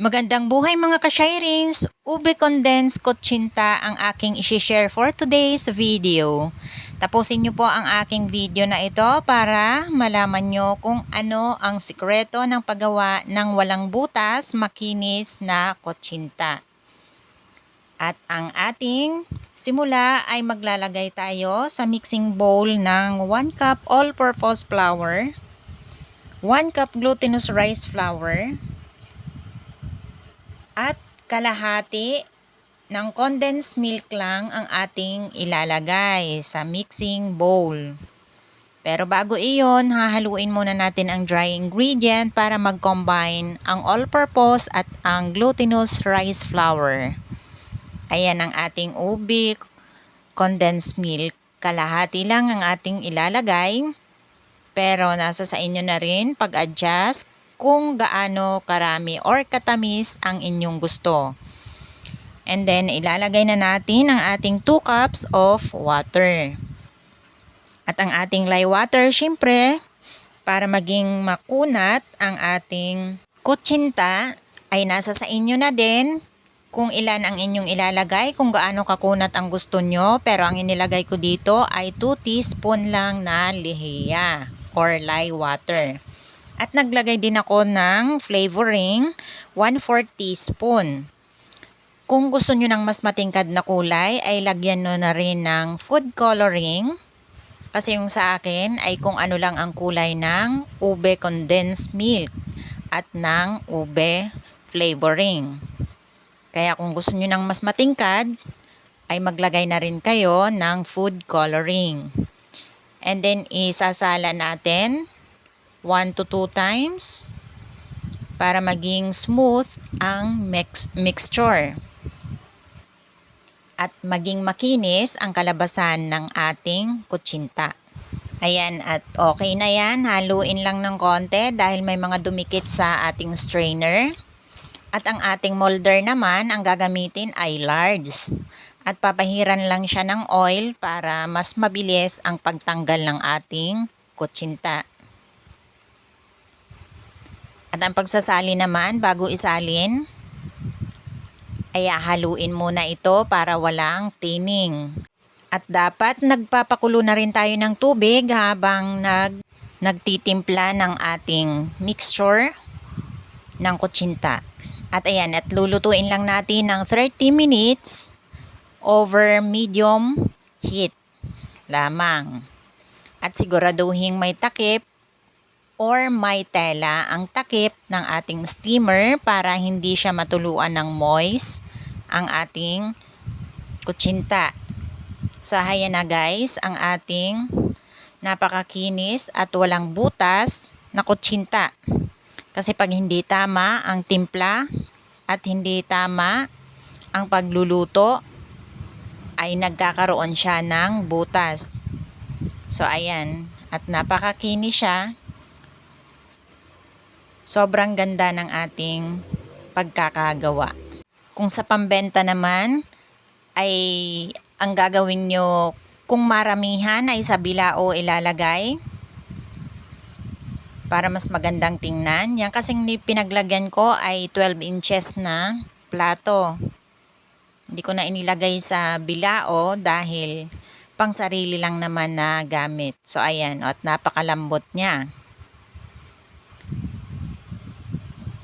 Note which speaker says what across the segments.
Speaker 1: Magandang buhay mga ka-Shirings! Ube condensed kutsinta ang aking isi-share for today's video. Tapusin niyo po ang aking video na ito para malaman niyo kung ano ang sikreto ng paggawa ng walang butas, makinis na kutsinta. At ang ating simula ay maglalagay tayo sa mixing bowl ng 1 cup all-purpose flour, 1 cup glutinous rice flour, at kalahati ng condensed milk lang ang ating ilalagay sa mixing bowl. Pero bago iyon, hahaluin muna natin ang dry ingredient para mag-combine ang all-purpose at ang glutinous rice flour. Ayan ang ating ube condensed milk. Kalahati lang ang ating ilalagay. Pero nasa sa inyo na rin pag-adjust kung gaano karami or katamis ang inyong gusto. And then, ilalagay na natin ang ating 2 cups of water. At ang ating lye water, syempre, para maging makunat ang ating kutsinta, ay nasa sa inyo na din kung ilan ang inyong ilalagay, kung gaano kakunat ang gusto nyo. Pero ang inilagay ko dito ay 2 teaspoon lang na lihiya or lye water. At naglagay din ako ng flavoring, 1/4 teaspoon. Kung gusto nyo ng mas matingkad na kulay, ay lagyan nyo na rin ng food coloring. Kasi yung sa akin ay kung ano lang ang kulay ng ube condensed milk at ng ube flavoring. Kaya kung gusto nyo ng mas matingkad, ay maglagay na rin kayo ng food coloring. And then isasala natin 1 to 2 times para maging smooth ang mixture at maging makinis ang kalabasan ng ating kutsinta. Ayan, at okay na yan. Haluin lang ng konti dahil may mga dumikit sa ating strainer. At ang ating molder naman, ang gagamitin ay large. At papahiran lang siya ng oil para mas mabilis ang pagtanggal ng ating kutsinta. At ang pagsasali naman, bago isalin, ay haluin muna ito para walang tining. At dapat nagpapakulo na rin tayo ng tubig habang nagtitimpla ng ating mixture ng kutsinta. At ayan, at lulutuin lang natin ng 30 minutes over medium heat lamang. At siguraduhin may takip or may tela ang takip ng ating steamer para hindi siya matuluan ng moist ang ating kutsinta. So ayan na guys, ang ating napakakinis at walang butas na kutsinta. Kasi pag hindi tama ang timpla at hindi tama ang pagluluto, ay nagkakaroon siya ng butas. So ayan, at napakakinis siya. Sobrang ganda ng ating pagkakagawa. Kung sa pambenta naman, ay ang gagawin nyo, kung maramihan ay sa bilao ilalagay para mas magandang tingnan. Yan kasing pinaglagyan ko ay 12 inches na plato. Hindi ko na inilagay sa bilao dahil pang sarili lang naman na gamit. So ayan, at napakalambot niya.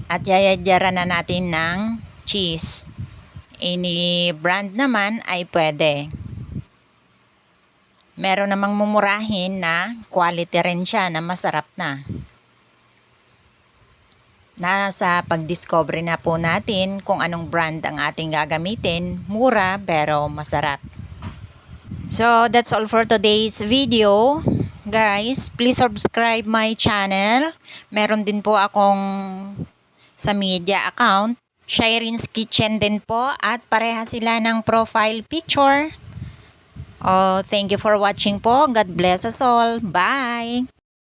Speaker 1: At yayadyaran na natin ng cheese. Any brand naman ay pwede. Meron namang mumurahin na quality rin siya na masarap na. Nasa pag-discover na po natin kung anong brand ang ating gagamitin. Mura pero masarap. So that's all for today's video. Guys, please subscribe my channel. Meron din po akong sa media account, Shirings Kitchen din po, at pareha sila ng profile picture. Oh, thank you for watching po. God bless us all. Bye!